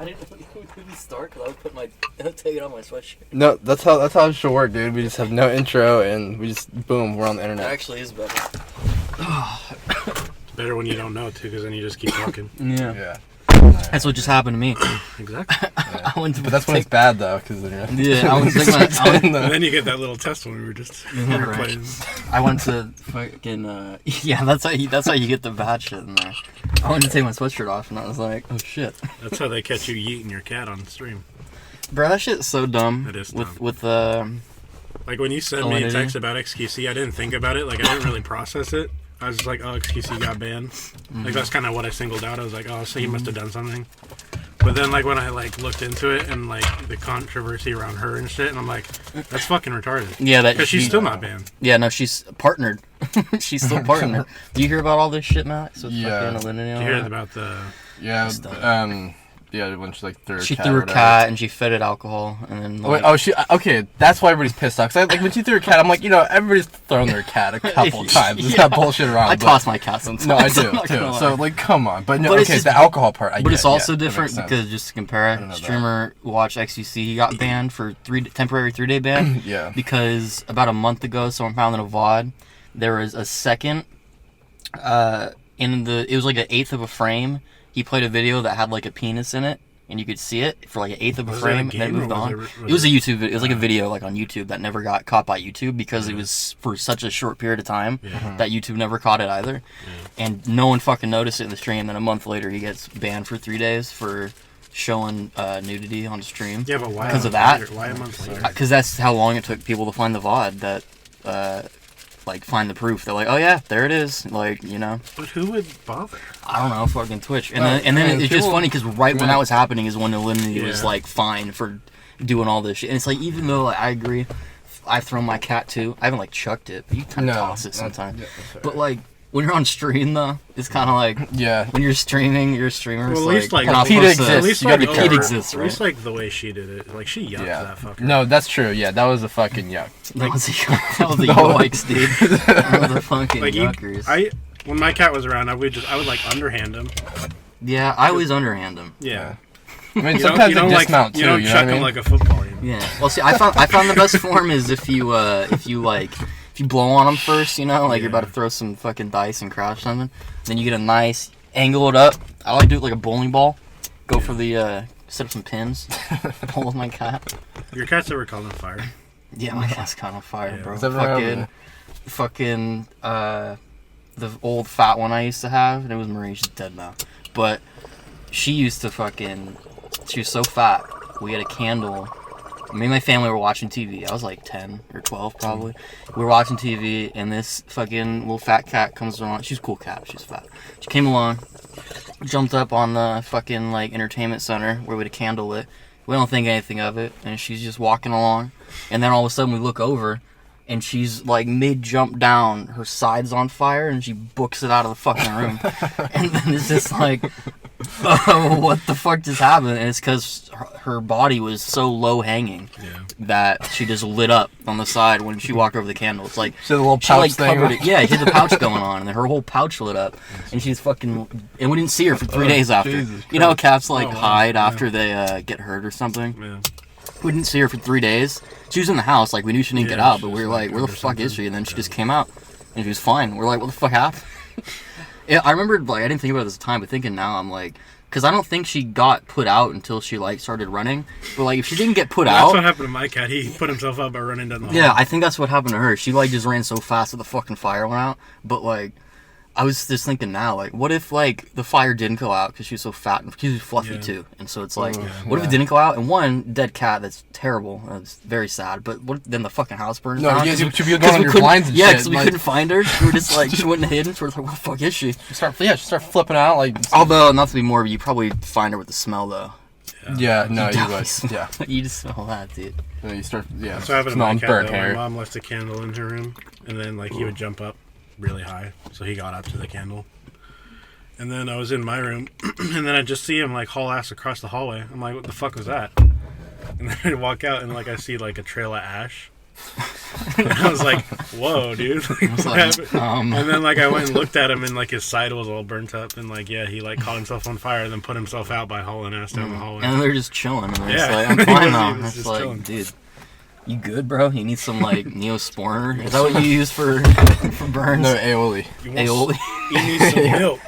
I didn't start because I would take it on my sweatshirt. No, that's how it should work, dude. We just have no intro and we just boom, we're on the internet. It actually is better. It's better when you don't know too, because then you just keep talking. Yeah. That's what just happened to me. Exactly. Yeah. But that's when it's bad though, because I was thinking. And then you get that little test when we were just playing. I went to fucking that's how you get the bad shit in there. I wanted to take my sweatshirt off and I was like, oh shit. That's how they catch you yeeting your cat on stream. Bro, that shit's so dumb. It is dumb. With like when you sent me a text about XQC, I didn't think about it. Like I didn't really process it. I was just like, oh, XQC got banned. Mm-hmm. Like that's kind of what I singled out. I was like, oh, so he must have done something. But then like when I like looked into it and like the controversy around her and shit, and I'm like, that's fucking retarded. Yeah, because she's still not banned. Yeah, no, she's partnered. She's still partnered. Do you hear about all this shit, Matt? So yeah. Did you hear about the when she like threw her cat. She threw her cat and she fed it alcohol and then. Like, okay, that's why everybody's pissed off. Cause like when she threw her cat, I'm like, everybody's thrown their cat a couple times. There's not bullshit around. I toss my cat sometimes. No, I do too. So like, come on. But no, okay, the alcohol part. But it's also different because just to compare, streamer Watch XUC, he got banned for temporary 3-day ban. Yeah. Because about a month ago, someone found in a VOD, there was a second. It was like an eighth of a frame. He played a video that had like a penis in it, and you could see it for like an eighth of a frame, and then it moved on. It was a YouTube video. It was like a video like on YouTube that never got caught by YouTube because it was for such a short period of time that YouTube never caught it either. Yeah. And no one fucking noticed it in the stream. Then a month later, he gets banned for 3 days for showing nudity on the stream. Yeah, but why? Because of that. Why a month later? Because that's how long it took people to find the VOD that... find the proof. They're like, oh yeah, there it is. Like, But who would bother? I don't know, fucking Twitch. And then it's just funny because when that was happening is when Alinity was like fined for doing all this shit. And it's like, even though I agree, I've thrown my cat too. I haven't like chucked it, but you kind of toss it sometimes. But like when you're on stream though, it's kind of like when you're streaming, you're a streamer. Well, at least like PETA exists. At least like PETA exists, right? At least like the way she did it, like she yucked that fucker. No, that's true. Yeah, that was a fucking yuck. That was a yikes, dude. That was a fucking yuckers. When my cat was around, I would like underhand him. Yeah, I always underhand him. Yeah. I mean, sometimes they dismount too. You don't chuck him like a football. Yeah. Well, see, I found the best form is if you blow on them first, like you're about to throw some fucking dice and crash something. Then you get a nice angle it up. I like to do it like a bowling ball. Go for the set up some pins. Pull with my cat. Your cat's ever caught on fire? Yeah, my cat's caught on fire, bro. Fucking the old fat one I used to have, and it was Marie. She's dead now, but she used to she was so fat. We had a candle. Me and my family were watching TV. I was like 10 or 12 probably. We were watching TV and this fucking little fat cat comes along. She's a cool cat. She's fat. She came along, jumped up on the fucking like entertainment center where we had a candle lit. We don't think anything of it. And she's just walking along. And then all of a sudden we look over and she's like mid-jump down. Her side's on fire and she books it out of the fucking room. And then it's just like... oh, what the fuck just happened? And it's because her body was so low hanging that she just lit up on the side when she walked over the candle. It's like she had a little pouch covered it. Yeah, she had the pouch going on, and then her whole pouch lit up, and she's fucking. And we didn't see her for 3 days after. You know, how cats hide after they get hurt or something. Yeah. We didn't see her for 3 days. She was in the house, like we knew she didn't get out, but we were like, where the fuck is she? And then she just came out, and she was fine. We're like, what the fuck happened? Yeah, I remember, I didn't think about it at the time, but thinking now, I'm like, because I don't think she got put out until she, started running. But, if she didn't get put out... That's what happened to my cat. He put himself out by running down the hall. Yeah, I think that's what happened to her. She, just ran so fast that the fucking fire went out. But, I was just thinking now, what if, the fire didn't go out because she was so fat and she was fluffy, too. And so it's what if it didn't go out? And one, dead cat, that's terrible. That's very sad. But what if then the fucking house burns down? No, you should be going on your blinds and shit. Yeah, because we couldn't find her. We were just, she went and hid, and so we're like, what the fuck is she? She start flipping out, Although, not to be morbid, you probably find her with the smell, though. Yeah, no, you would. Yeah. You just smell that, dude. You start, That's what happened to my cat, burnt hair. My mom left a candle in her room, and then, he would jump up really high, so he got up to the candle. And then I was in my room, and then I just see him, haul ass across the hallway. I'm like, what the fuck was that? And then I walk out, and, I see, a trail of ash. I was like, whoa, dude. Like, was what like, happened? And then, like, I went and looked at him, and, like, his side was all burnt up. And, like, yeah, he, like, caught himself on fire and then put himself out by hauling ass down the hallway. And they're just chilling. And they're just Yeah. like, I'm He fine was- now. he was It's just like, chilling. dude, you good, bro? You need some, like, Neosporin? Is that what you use for burns? No, aioli. You want Aioli? You need some milk.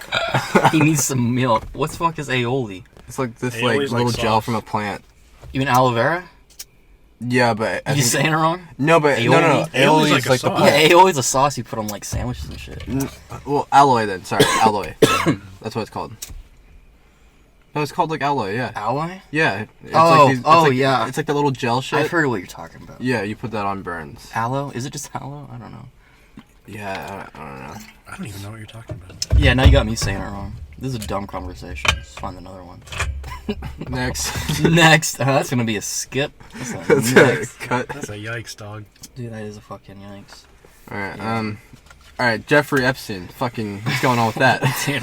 He needs some milk. What the fuck is aioli? It's like this Aioli's like little like gel sauce. from a plant. You mean aloe vera? Yeah, but I You think, saying it wrong? no, but no, Aioli's aioli like is a like the sauce. Yeah, plant. aioli's a sauce you put on, like, sandwiches and shit. Well, alloy then. Sorry, alloy. That's what it's called. No, it's called like alloy. Yeah. Alloy? Yeah. It's Oh, it's oh, like, yeah. It's like the little gel shit. I've heard what you're talking about. Yeah, you put that on burns. Aloe? Is it just aloe? I don't know. Yeah, I don't know. I don't even know what you're talking about. Yeah, now you got me saying it wrong. This is a dumb conversation. Let's find another one. Next. Next. That's gonna be a skip. That's a That's next. a cut. That's a yikes, dog. Dude, that is a fucking yikes. Alright, alright, Jeffrey Epstein. Fucking, what's going on with that? Dude,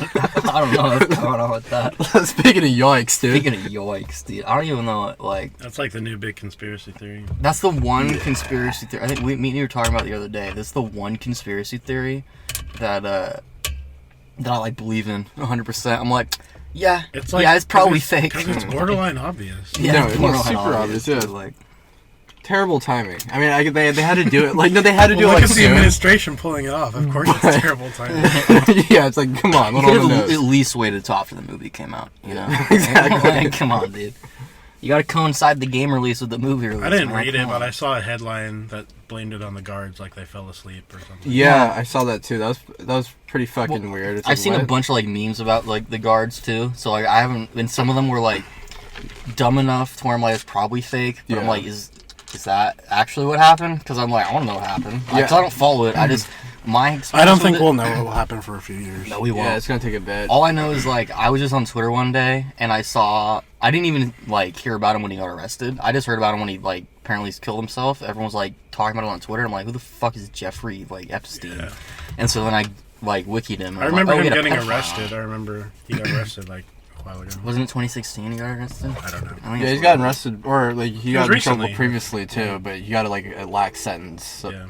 I don't know what's going on with that. Speaking of yikes, dude. Speaking of yikes, dude, I don't even know, like, That's like the new big conspiracy theory. that's the one conspiracy theory. I think me and you were talking about the other day. That's the one conspiracy theory that I like believe in 100%. I'm like, yeah, It's like, yeah, it's probably 'cause fake. Because it's borderline obvious. Yeah, No, it's borderline super obvious, yeah. dude, like, Terrible timing. I mean, they had to do it. Like, no, they had to do Well, it look like at the soon. administration pulling it off. Of course, it's terrible timing. Yeah, it's like, come on, you let on could the have at nose. least waited till after the movie came out, you know? Exactly. Like, come on, dude. You gotta coincide the game release with the movie release. I didn't man. read it, Come but on. I saw a headline that blamed it on the guards, like they fell asleep or something. Yeah, I saw that too. That was pretty fucking weird. It's I've like, seen a what? bunch of like memes about like the guards too. So like I haven't, and some of them were like dumb enough to where I'm like it's probably fake. But I'm Yeah. like, is that actually what happened? Because I'm like, I want to know what happened. Yeah. 'Cause I don't follow it. I just my I experience don't think with it- we'll know what will happen for a few years. No, we won't. Yeah, it's gonna take a bit. All I know is like I was just on Twitter one day and I saw. I didn't even like hear about him when he got arrested. I just heard about him when he like apparently killed himself. Everyone was like talking about it on Twitter. I'm like, who the fuck is Jeffrey like Epstein? Yeah. And so then I like wikied him. And I I'm remember like, oh, him he had a getting pedophile. arrested. I remember he got arrested like a while ago. Wasn't it 2016 he got arrested? I don't know. I think Yeah, it's he's gotten arrested, or like he got was in trouble recently. previously too, but he got like a lax sentence Yeah.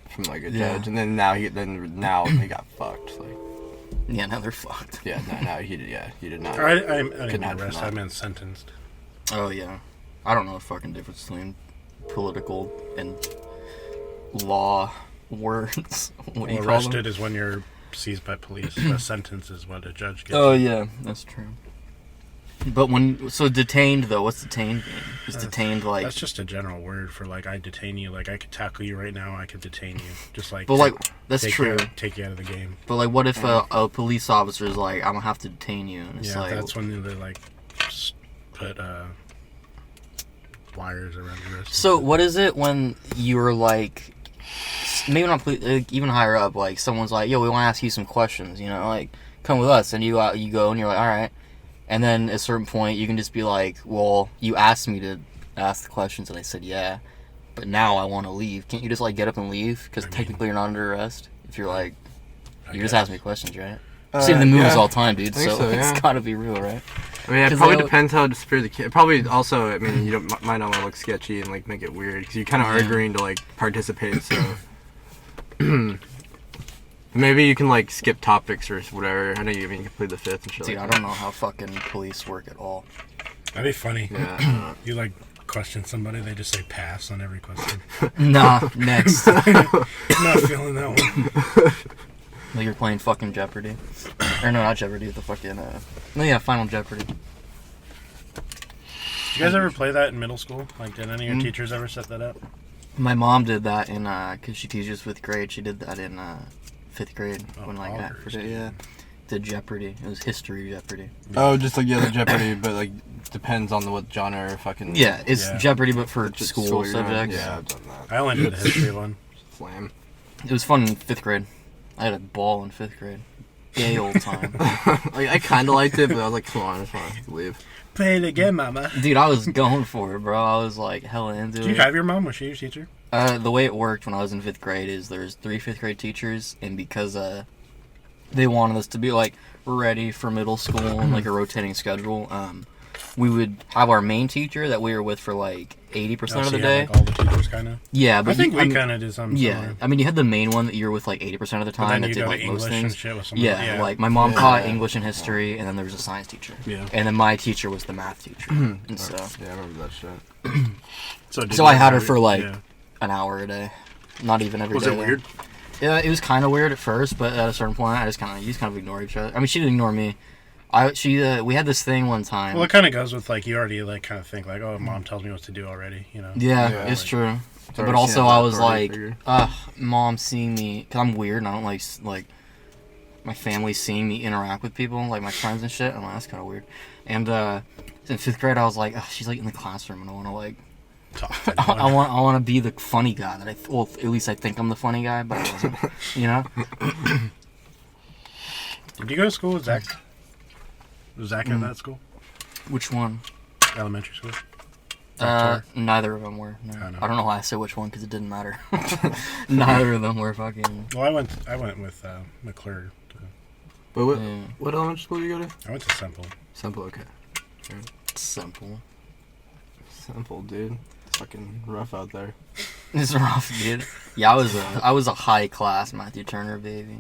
from like a Yeah. judge, and then now he got fucked. Like, Yeah, now they're fucked. yeah, no, he did not. I didn't Couldn't mean happen arrested. now. I meant sentenced. Oh yeah, I don't know the fucking difference between political and law words. What do you Well, call arrested them? is when you're seized by police. A sentence is what a judge gets. Oh yeah, that's true. But detained though, what's detained mean? Is detained like? That's just a general word for like I detain you. Like I could tackle you right now. I could detain you. Just like. But like that's take true. take you out of the game. But like, what if a police officer is like, I'm gonna have to detain you, and it's Yeah, like, that's when they like put wires around your wrist. so what is it when you're like, maybe not even higher up, like someone's like, yo, we want to ask you some questions, you know, like come with us, and you go and you're like, all right, and then at a certain point you can just be like, well, you asked me to ask the questions, and I said yeah, but now I want to leave. Can't you just like get up and leave? Because technically you're not under arrest if you're like, you just ask me questions, right? See the movies yeah. all the time, dude. I think So, so, yeah. it's gotta be real, right? I mean, it 'Cause probably they- depends how severe the kid. Probably also, I mean, you might not want to look sketchy and like make it weird because you kind of are Yeah. agreeing to like participate. So maybe you can like skip topics or whatever. I know you can plead the fifth and shit. Dude, I like don't know how fucking police work at all. That'd be funny. that. Yeah. You like question somebody, they just say pass on every question. Nah, next. Not feeling that one. Like you're playing fucking Jeopardy. Or no, not Jeopardy, the fucking, no, yeah, Final Jeopardy. Did you guys ever play that in middle school? Like, did any of your teachers ever set that up? My mom did that in, cause she teaches 5th grade, she did that in, 5th grade Oh, when like that, poggers, yeah. Did Jeopardy. It was history Jeopardy. Oh, just like the Jeopardy, but like depends on what genre or fucking. Yeah, it's Yeah. Jeopardy but for just school you're on. subjects. Yeah, I've done that. I only did the history one. Slam. It was fun in 5th grade. I had a ball in 5th grade. Gay old time. Like I kind of liked it, but I was like, come on, I just want to leave. Play it again, mama. Dude, I was going for it, bro. I was like hella into Did you it. have your mom? Was she your teacher? The way it worked when I was in 5th grade is there's 3 5th grade teachers, and because they wanted us to be like ready for middle school and like a rotating schedule, we would have our main teacher that we were with for like 80% of the day. Like all the teachers kind of. Yeah, but I think we kind of did something. Yeah, similar. I mean, you had the main one that you were with like 80% of the But time. then That you did go like to most English and things. shit with someone. Yeah, like my mom taught Yeah. English and history, and then there was a science teacher. Yeah. And then my teacher was the math teacher, and so Yeah, I remember that shit. So I had her for like an hour a day, not even every Was day. it weird? Yeah, it was kind of weird at first, but at a certain point, you just kind of ignore each other. I mean, she didn't ignore me. We had this thing one time. Well, it kind of goes with like you already like kind of think like, oh, mom tells me what to do already, you know. Yeah, Yeah, it's like- true. already But also, seen I that was authority like, figure. mom seeing me, because I'm weird and I don't like my family seeing me interact with people, like my friends and shit. I'm like, that's kind of weird. And in 5th grade, I was like, she's like in the classroom and I want to like, Talk to I anyone. want to be the funny guy that well, at least I think I'm the funny guy, but I wasn't, you know? Did you go to school with Zach? Was Zach in that school? Which one? Elementary school? Neither of them were. No. Oh, no. I don't know why I said which one because it didn't matter. Neither of them were fucking. Well, I went with McClure. But Yeah. what elementary school did you go to? I went to Simple. Simple, okay. Simple. Simple, dude. It's fucking rough out there. It's rough, dude. Yeah, I was a high class Matthew Turner baby.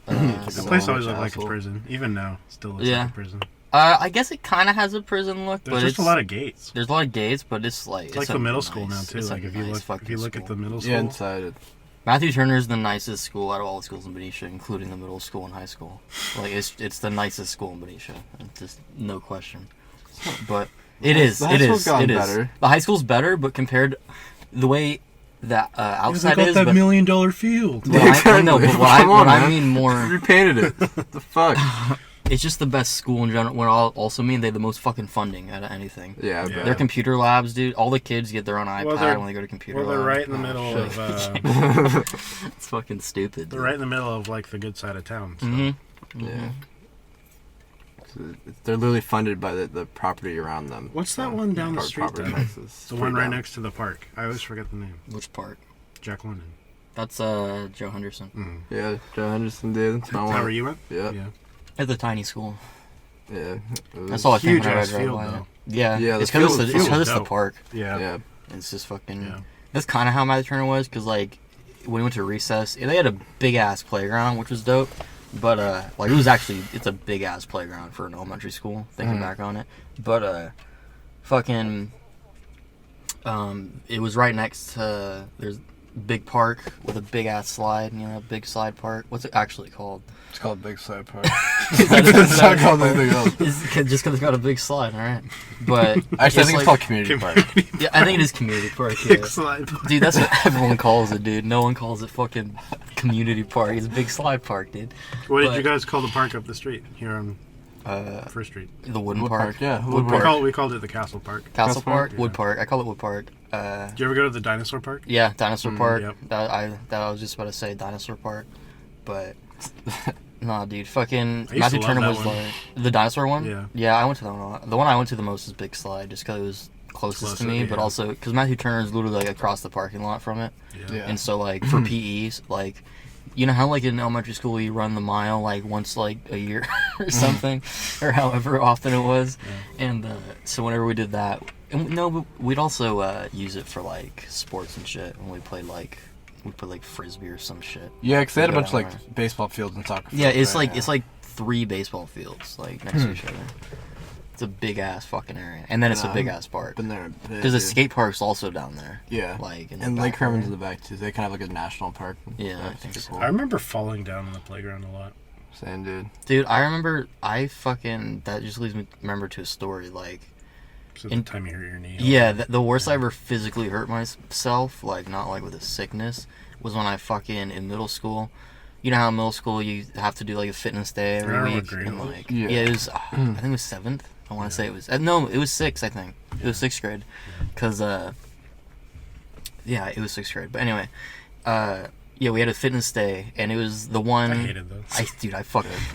The It's place a always looked like a asshole. prison. Even now, still looks Yeah. like a prison. I guess it kind of has a prison look, There's but just it's a lot of gates. there's a lot of gates, but it's like It's like a the middle school now nice- too. it's a Like if you nice look fucking at the school. middle school. Yeah, inside it. Matthew Turner's the nicest school out of all the schools in Benicia, including the middle school and high school. Like it's the nicest school in Benicia, it's just no question. But it is. The high It school's is. gotten It is. better. The high school's better, but compared the way that outside got is, that but $1 million field. but I know, but what Come on, I man. mean more. Repainted it. The fuck? It's just the best school in general. What I also mean, they have the most fucking funding out of anything. Yeah, Yeah. Their computer labs, dude. All the kids get their own iPad they're- when they go to computer Well, they're lab. right in the Oh, middle shit. of. It's fucking stupid. They're right in the middle of like the good side of town. So. Mm-hmm. Yeah. So they're literally funded by the property around them. What's that one down the Pro- street? property Though? taxes. The one right next to the park. I always forget the name. Which part? Jack London. That's Joe Henderson. Mm. Yeah, Joe Henderson did. That's my Is that where one. you went? Yeah, Yeah. It's a tiny school. yeah. It was- That's all I think huge when I ass drive field, by it. though. Yeah, Yeah, the it's because field- it's field was the dope. park. Yeah. Yeah. It's just fucking. Yeah. That's kind of how Matthew Turner was, because like when we went to recess, they had a big ass playground, which was dope. But like it's a big ass playground for an elementary school. Thinking back on it, but fucking, it was right next to there's a big park with a big ass slide. You know, a big slide park. What's it actually called? It's called Big Side Park. It's not called anything else. Just because it's got a big slide, all right. But Actually, I think it's like- called Community Park. Yeah, I think it is community park. Yeah. Big slide. Dude, that's what everyone calls it, dude. No one calls it fucking community park. It's a big slide park, dude. What did But- you guys call the park up the street here on Uh, First Street? the wooden Wood park. Park, yeah, Wood Wood We, park. we called it the Castle Park. Castle Castle Park, Park? Wood Yeah. Park. I call it Wood Park. Did you ever go to the Dinosaur Park? Yeah, Dinosaur Park. yep. That I was just about to say Dinosaur Park, but nah, dude, fucking I used Matthew to love Turner that was one. like the dinosaur one. Yeah. Yeah, I went to that one a lot. The one I went to the most is Big Slide, just because it was closest to Closer, me, but yeah. also because Matthew Turner is literally like across the parking lot from it. Yeah. And so, like, for PEs, like, you know how, like, in elementary school you run the mile, like, once, like, a year or something? Or however often it was. Yeah. And so whenever we did that, and no, but we'd also use it for, like, sports and shit. When we played, like Frisbee or some shit. Yeah, because they had a Yeah, bunch of right. like baseball fields and soccer fields. Yeah, it's right? like it's like 3 baseball fields, like, next to each other. It's a big-ass fucking area. And then it's a Nah, big-ass park. Been there. Because the skate park's also down there. Yeah. Like, in the And back Lake Herman's in area. the back too. They kind of have like a national park. Yeah, I That's think pretty so. I remember falling down on the playground a lot. Same dude. Dude, I remember, that just leads me to remember to a story, like, So the time you hurt your knee. yeah, the worst I ever physically hurt myself, like, not like with a sickness, was when I fucking, in middle school, you know how in middle school you have to do, like, a fitness day every Remember what week? grade And, it was? like, Yeah. it was, I think it was 7th, I want to say it was, no, it was 6th, I think. It was 6th grade, because, yeah, it was 6th grade, but anyway, yeah, we had a fitness day, and it was the one. I hated those.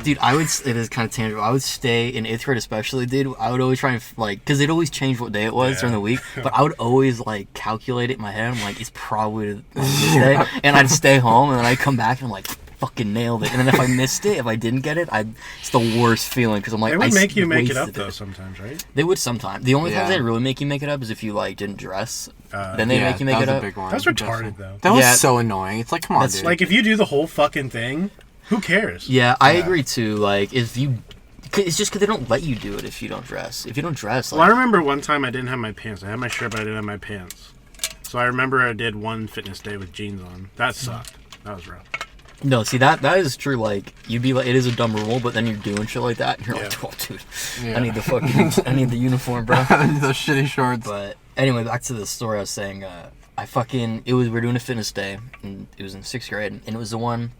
Dude, I would. It is kind of tangible. I would stay in 8th grade, especially, dude. I would always try and like, because it always changed what day it was Yeah. during the week. But I would always like calculate it in my head. I'm like, it's probably this day, and I'd stay home, and then I'd come back, and I'm like, fucking nailed it. And then if I missed it, if I didn't get it, it's the worst feeling because I'm like, They would make you make it up wasted though sometimes, right? They would sometimes. The only times Yeah. they'd really make you make it up is if you like didn't dress. Then they'd make you make that it was up. a big one. That's retarded though. That was Yeah. so annoying. It's like, come on, That's dude. Like if you do the whole fucking thing, who cares? Yeah, I agree too. Like if you, it's just because they don't let you do it if you don't dress. If you don't dress, like, Well, I remember one time I didn't have my pants. I had my shirt, but I didn't have my pants. So I remember I did one fitness day with jeans on. That sucked. That was rough. no, see that is true. Like you'd be like, it is a dumb rule, but then you're doing shit like that, and you're like, oh, dude, Yeah. I need the fucking, I need the uniform, bro. Those shitty shorts. But anyway, back to the story I was saying. We were doing a fitness day, and it was in 6th grade, and it was the one.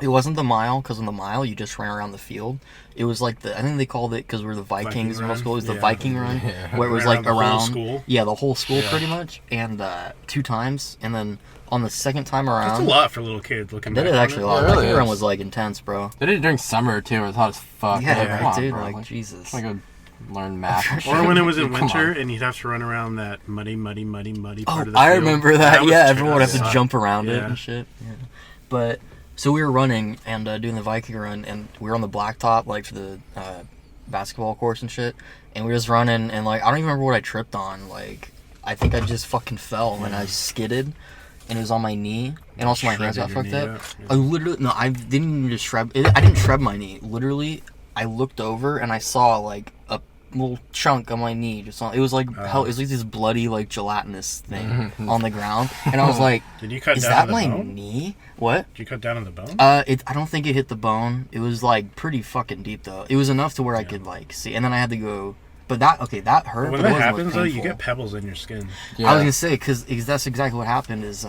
It wasn't the mile, because on the mile you just ran around the field. It was like I think they called it, because we're the Vikings in middle school. It was the Yeah. Viking run, Yeah. where it was Ran like around the whole around school? Yeah, the whole school Yeah. pretty much, and 2 times, and then on the second time around, That's a lot for little kids looking that back is on actually it. a lot. Yeah, it really Viking run is. was like intense, bro. They did it during summer too. It was hot as fuck. Yeah, Like, right, come on, dude, bro. like Like, Jesus. I'm gonna go learn math. Or when it was in Come winter on. and you'd have to run around that muddy Oh, part of the I field. remember that. was Yeah, true. everyone would have to That jump around it Yeah. and shit. Yeah. But so we were running and doing the Viking run, and we were on the blacktop, like for the basketball course and shit. And we were just running, and like I don't even remember what I tripped on. Like I think I just fucking fell and I skidded, and it was on my knee, and also my hands got Shredded fucked your up. knee I literally I didn't even just shred. I didn't shred my knee. Literally, I looked over and I saw like a little chunk on my knee. Just on, it was like hell. It was like this bloody like gelatinous thing on the ground, and I was like, Did you cut "Is down that on the my bone? knee? What?" Did you cut down on the bone? I don't think it hit the bone. It was like pretty fucking deep though. It was enough to where I could like see, and then I had to go. But that hurt. When but it that wasn't happens, though, you painful. get pebbles in your skin. Yeah. I was gonna say because that's exactly what happened. Is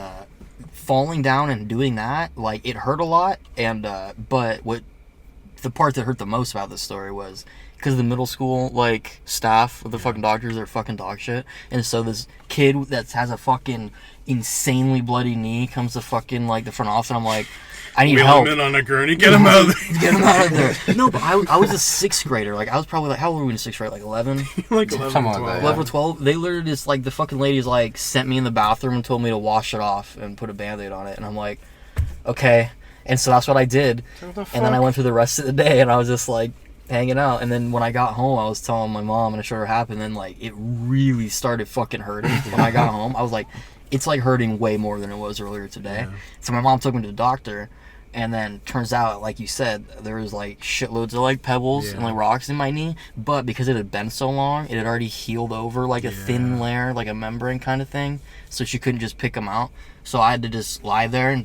falling down and doing that, like it hurt a lot, and but what the part that hurt the most about this story was because the middle school like staff with the fucking doctors are fucking dog shit, and so this kid that has a fucking insanely bloody knee comes to fucking like the front office, and I'm like, I need Wheel help. him in on a gurney. Get him out of there. Get him out of there. No, but I was a 6th grader. Like I was probably like, how old were we in 6th grade? Like 11. Like 11, Something like 12. that, 11 or 12, they literally just, like, the fucking ladies, like, sent me in the bathroom and told me to wash it off and put a Band-Aid on it. And I'm like, okay. And so that's what I did. What the And then I fuck? went through the rest of the day, and I was just, like, hanging out. And then when I got home, I was telling my mom, and I showed her what happened. And then, like, it really started fucking hurting when I got home. I was like, it's, like, hurting way more than it was earlier today. Yeah. So my mom took me to the doctor. And then turns out, like you said, there was like shitloads of like pebbles and Yeah. like rocks in my knee. But because it had been so long, it had already healed over like a thin Yeah. layer, like a membrane kind of thing. So she couldn't just pick them out. So I had to just lie there, and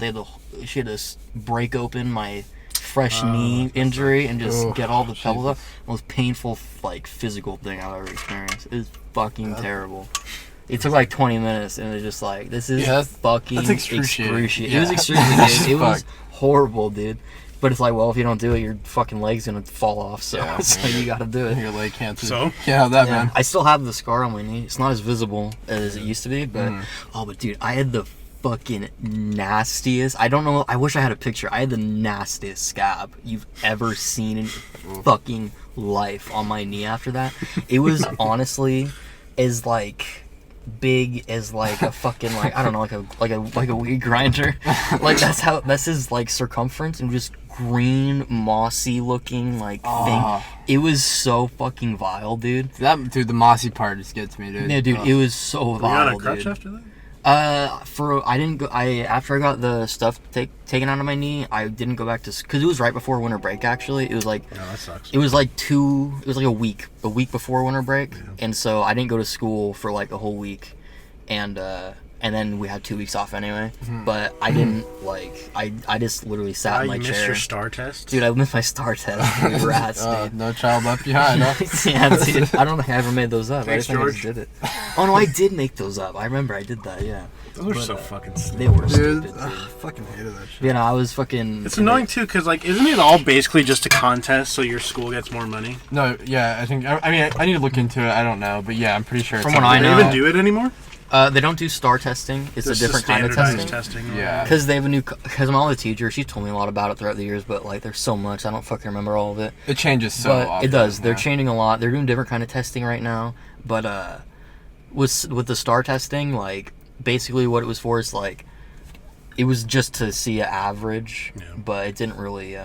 she had to break open my fresh knee injury and just Ugh, get all the pebbles off. The most painful like physical thing I've ever experienced. It was fucking terrible. It took like 20 minutes, and it was just like, this is fucking that's excruciating. It was Yeah. excruciating. It was Fuck. horrible, dude. But it's like, well, if you don't do it, your fucking leg's gonna fall off. So, Yeah. so you gotta do it. Your leg can't. So? Yeah, that Yeah. man. I still have the scar on my knee. It's not as visible as it used to be, but but dude, I had the fucking nastiest. I don't know. I wish I had a picture. I had the nastiest scab you've ever seen in your fucking life on my knee. After that, it was honestly as like big as like a fucking like I don't know like a weed grinder. Like that's his like circumference, and just green mossy looking like thing. It was so fucking vile, dude. The mossy part just gets me, dude. Yeah, dude, Ugh. it was so Were you on vile, a crutch dude. after that? After I got the stuff taken out of my knee, I didn't go back to because it was right before winter break. Actually, it was like No, that sucks. it was like a week before winter break, and so I didn't go to school for like a whole week, and then we had 2 weeks off anyway. But I didn't like I just literally sat in You my missed chair. your star test? Dude, I missed my star test. Dude, rats, dude. No child left behind. Huh? Yeah, dude. I don't think I ever made those up. Thanks, I just think I just George. did it. Oh no, I did make those up. I remember I did that. Yeah. Those were But, so fucking They stupid. were Dude, stupid. ugh, Dude. fucking hated that shit. You know, I was fucking. It's annoying too, because like, isn't it all basically just a contest so your school gets more money? No, yeah, I think. I mean, I need to look into it. I don't know, but yeah, I'm pretty sure. From it's what I Do something they know- even do it anymore? They don't do star testing. It's Just a different kind of standardized testing. testing. Yeah. Because they have a new. Because my other teacher, she's told me a lot about it throughout the years, but like, there's so much I don't fucking remember all of it. It changes so But often. it does. They're yeah. changing a lot. They're doing different kind of testing right now. But with the star testing, like basically what it was for is like it was just to see an average, Yeah. but it didn't really.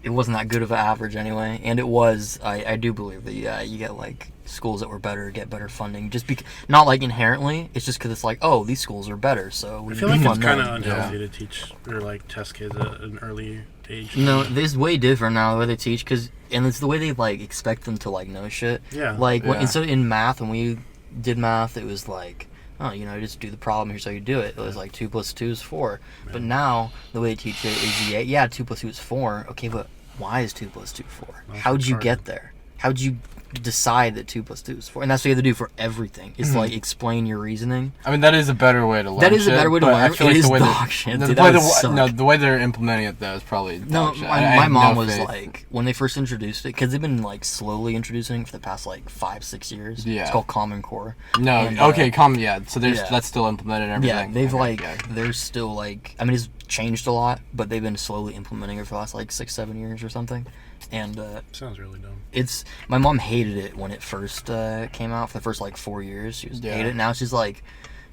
It wasn't that good of an average anyway, and it was. I do believe that you get like schools that were better get better funding, just because not like inherently. It's just because it's like, oh, these schools are better, so we I feel like it's fund kind of them. unhealthy to teach or like test kids at an early age. No, it's way different now the way they teach, and it's the way they like expect them to like know shit. Yeah. Like Yeah. instead in math, when we did math, it was like, oh, just do the problem. Here's how you do it. It was like 2 + 2 is 4. Yeah. But now the way they teach it is, yeah, 2 + 2 is 4. Okay, but why is 2 + 2 4? Well, How'd it's you hard. get there? How'd you decide that 2 + 2 is 4? And that's what you have to do for everything. Is like explain your reasoning. I mean, that is a better way to learn. That is a better way to but learn. I feel It like is the way dog shit, dude. the That way would suck. the way they're implementing it though is probably No, dog shit. my I have mom no was faith. like, when they first introduced it, because they've been like slowly introducing it for the past like 5-6 years. Yeah. It's called Common Core. No, And, okay, yeah. So there's yeah. that's still implemented and Yeah, everything. they've Okay, like, yeah. they're still like, I mean, it's changed a lot, but they've been slowly implementing it for the last like 6-7 years or something. And Sounds really dumb. it's, my mom hated it when it first came out for the first like 4 years. She was Yeah. hated it. Now she's like,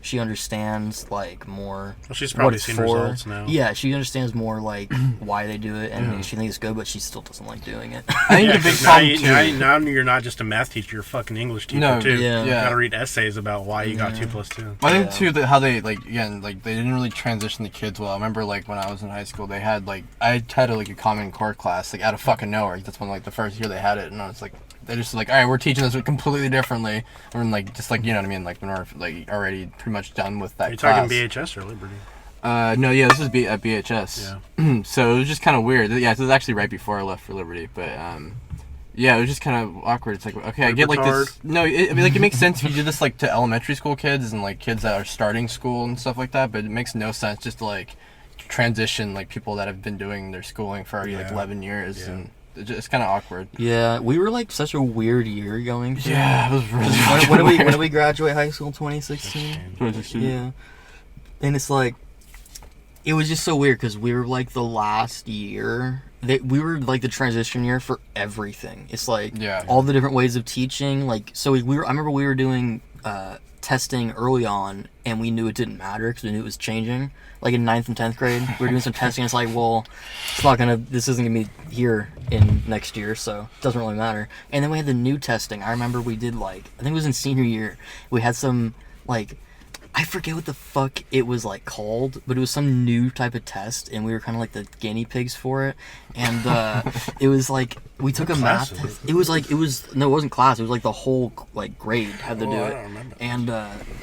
she understands like more Well, she's what probably it's seen for. results now. Yeah, she understands more like why they do it, and Yeah. she thinks it's good, but she still doesn't like doing it. I think Yeah, the big 'cause now, problem you, too. now you're not just a math teacher, you're a fucking English teacher No, too. yeah. You Yeah. gotta read essays about why you got Yeah. 2 + 2. I think Yeah. too that how they like again like they didn't really transition the kids well. I remember like when I was in high school, they had like I had like a Common Core class like out of fucking nowhere. That's when like the first year they had it, and I was like they're just like, all right, we're teaching this completely differently. We're like just like you know what I mean, like when we're like already pretty much done with that Are you class. talking BHS or Liberty? No, yeah, this is at BHS. Yeah. So it was just kind of weird. Yeah, this was actually right before I left for Liberty, but yeah, it was just kind of awkward. It's like, okay, I get like this. No, I mean, like it makes sense if you do this like to elementary school kids and like kids that are starting school and stuff like that, but it makes no sense just to like transition like people that have been doing their schooling for already like Yeah. 11 years, Yeah. and it's kind of awkward. Yeah, we were like such a weird year going through. Yeah, it was really. When did we graduate high school? 2016. Yeah, and it's like, it was just so weird because we were like the last year. We were like the transition year for everything. It's like Yeah. all the different ways of teaching. Like, so we were. I remember we were doing testing early on, and we knew it didn't matter because we knew it was changing. Like in 9th and 10th grade, we were doing some testing. And it's like, well, it's not gonna. This isn't gonna be here in next year, so it doesn't really matter. And then we had the new testing. I remember we did like, I think it was in senior year. We had some like, I forget what the fuck it was like called, but it was some new type of test, and we were kind of like the guinea pigs for it. And it was like we took a math class is test. It was no, it wasn't class. It was like the whole like grade had to do I it. don't remember. And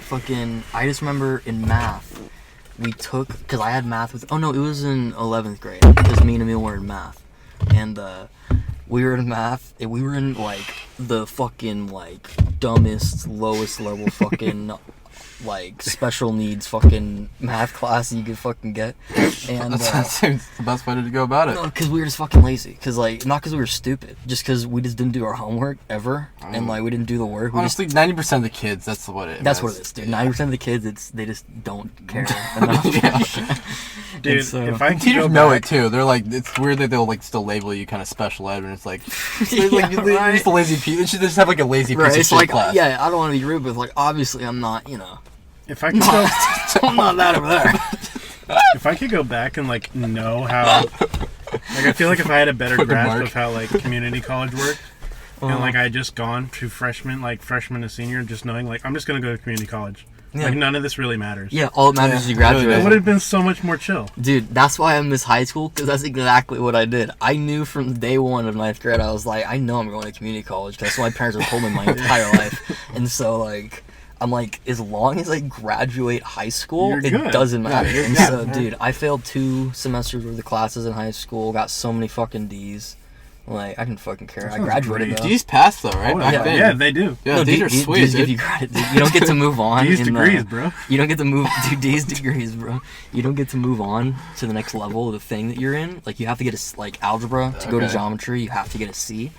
fucking, I just remember in math, we took, because I had math with, oh no, it was in 11th grade, because me and Emil were in math. And we were in math, and we were in like the fucking like dumbest, lowest level fucking like special needs fucking math class you could fucking get. And That seems the best way to go about it. no, because we were just fucking lazy. Because like, not because we were stupid, just because we just didn't do our homework ever, and like we didn't do the work. We just, Honestly, 90% of the kids, that's what it. that's what it is, dude. 90% of the kids, they just don't care enough. Dude, And so- if I could Teachers go know back, it too. They're like, it's weird that they'll like still label you kind of special ed, and it's like, Yeah, like you're right. just a lazy piece. It should just have like a lazy piece Right, of it's shit like, class. yeah, I don't want to be rude, but like, obviously I'm not, if I could go, I'm not that over there. if I could go back and like know how, like I feel like if I had a better Fucking grasp Mark. of how like community college worked, and like I had just gone to freshman to senior, just knowing like I'm just gonna go to community college. Yeah. Like none of this really matters. Yeah, all that matters is you Yeah, really It graduate. would have been so much more chill. Dude, that's why I miss high school, because that's exactly what I did. I knew from day one of 9th grade, I was like, I know I'm going to community college, because that's what my parents have told me my entire life. And so, like, I'm like, as long as I graduate high school, You're it good. doesn't matter. you're And good. so, dude, I failed 2 semesters worth of classes in high school, got so many fucking D's. Like, I didn't fucking care. I sounds graduated, great. though. D's passed though, right? Oh, Back yeah, then. yeah, they do. Yeah, these are sweet, D's give dude. you credit. Dude. You don't get to move on. These in, degrees, bro. You don't get to move to D's degrees, bro. You don't get to move on to the next level of the thing that you're in. Like, you have to get a, like, algebra to go to Okay. geometry. You have to get a C.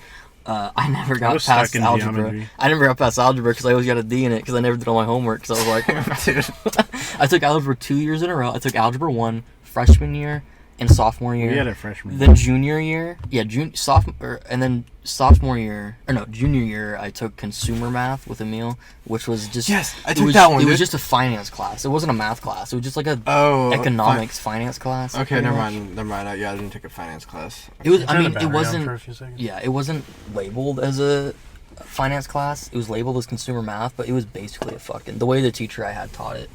I never got was stuck past in algebra. geometry. I never got past algebra because I always got a D in it because I never did all my homework. Because I was like, Dude. I took algebra 2 years in a row. I took algebra 1 freshman year in sophomore year. We had a freshman. Then junior year, sophomore year, or no, junior year, I took consumer math with Emil, which was just I took that one. It was just a finance class. It wasn't a math class. It was just like a economics finance class. Okay, never mind. I didn't take a finance class. It was. I Turn the mean, it battery on wasn't. for a few seconds. Yeah, it wasn't labeled as a finance class. It was labeled as consumer math, but it was basically a fucking, the way the teacher I had taught it.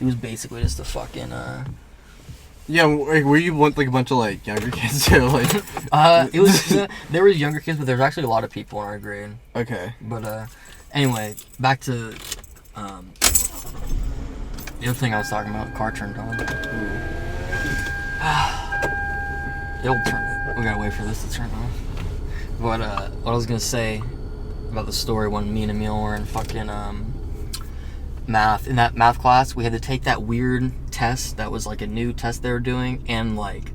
It was basically just a fucking. Yeah, like, were you like a bunch of like younger kids too? Like, it was there was younger kids, but there was actually a lot of people in our grade. okay. But anyway, back to the other thing I was talking about. Car turned on. It'll turn. We gotta wait for this to turn on. But what I was gonna say about the story when me and Emil were in fucking math, in that math class, we had to take that weird test that was like a new test they were doing, and like